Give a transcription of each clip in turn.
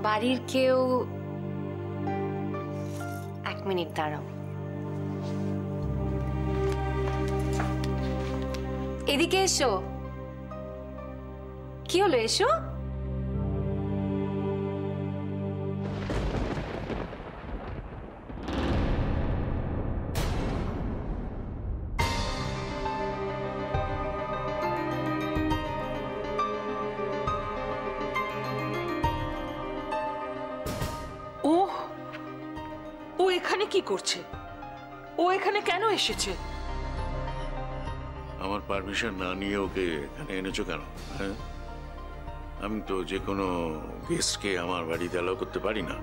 বাড়ির কেউ। এক মিনিট দাঁড়াও। এদিকে এসো। কি হলো, এসো। ও এখানে কি করছে? ও এখানে কেন এসেছে? আমার পারমিশন না নিয়ে ওকে এখানে এনেছো কেন? হ্যাঁ, আমি তো যে কোনো গেস্টকে আমার বাড়িতে অ্যালাউ করতে পারি না।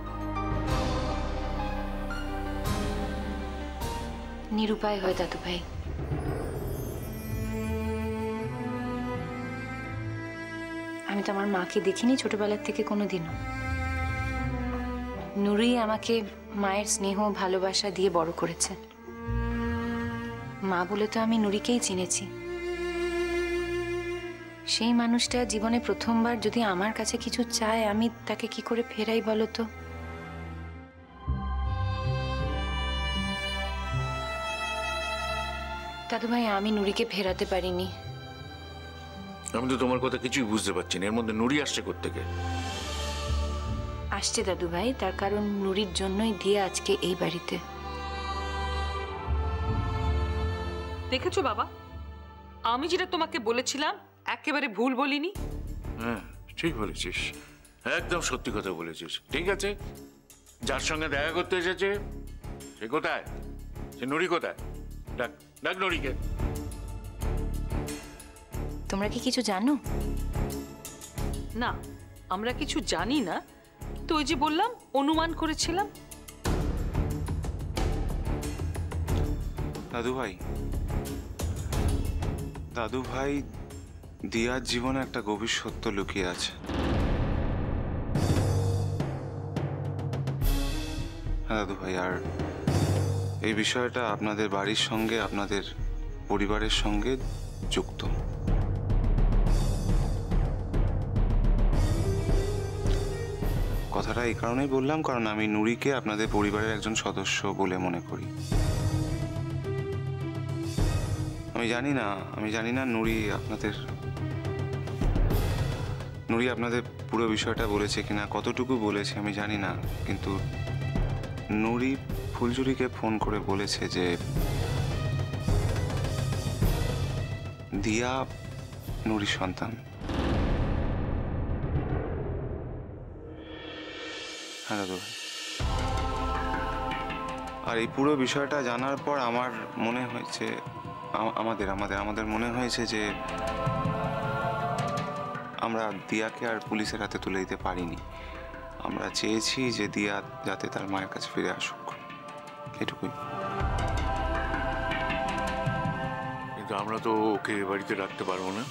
নিরুপায় হয় দাদু ভাই। আমি তো আমার মাকে দেখিনি ছোটবেলার থেকে কোনোদিনও। নুরি আমাকে মায়ের স্নেহ ভালোবাসা দিয়ে বড় করেছে। মা বলে তো আমি নুরিকেই চিনেছি। সেই মানুষটা জীবনে প্রথমবার যদি আমার কাছে কিছু চায়, আমি তাকে কি করে ফেরাই বলো তো? দাদু ভাই, আমি নুরিকে ফেরাতে পারিনি। আমি তো তোমার কথা কিছুই বুঝতে পারছি না। এর মধ্যে নুরি আসছে কোত্থেকে? আসছে দাদু ভাই, তার কারণ নুরির জন্যই দিয়া আজকে এই বাড়িতে। দেখেছো বাবা, আমি যেটা তোমাকে বলেছিলাম একেবারে ভুল বলিনি। হ্যাঁ, ঠিক বলেছিস, একদম সত্যি কথা বলেছিস। ঠিক আছে, যার সঙ্গে দেখা করতে এসেছে সে কোথায়? সে নুরি কোথায়? ডাক ডাক নুরিকে। তোমরা কি কিছু জানো? না, আমরা কিছু জানি না, তো ওই যে বললাম অনুমান করেছিলাম। দাদু ভাই, দিয়ার জীবনে একটা গভীর সত্য লুকিয়ে আছে। হ্যাঁ দাদু ভাই, আর এই বিষয়টা আপনাদের বাড়ির সঙ্গে, আপনাদের পরিবারের সঙ্গে যুক্ত। কথাটা এই কারণেই বললাম, কারণ আমি নুরিকে আপনাদের পরিবারের একজন সদস্য বলে মনে করি। আমি জানি না নুরি আপনাদের পুরো বিষয়টা বলেছে কিনা, কতটুকু বলেছে আমি জানি না, কিন্তু নুরি ফুলঝুরিকে ফোন করে বলেছে যে দিয়া নুরির সন্তান। হ্যাঁ দাদু ভাই, আর এই পুরো বিষয়টা জানার পর আমার মনে হয়েছে, আমাদের মনে হয়েছে যে আমরা দিয়াকে আর পুলিশের হাতে তুলে দিতে পারিনি। আমরা চেয়েছি যে দিয়া যাতে তার মায়ের কাছে ফিরে আসুক, এটুকুই। কিন্তু আমরা তো ওকে বাড়িতে রাখতে পারবো না।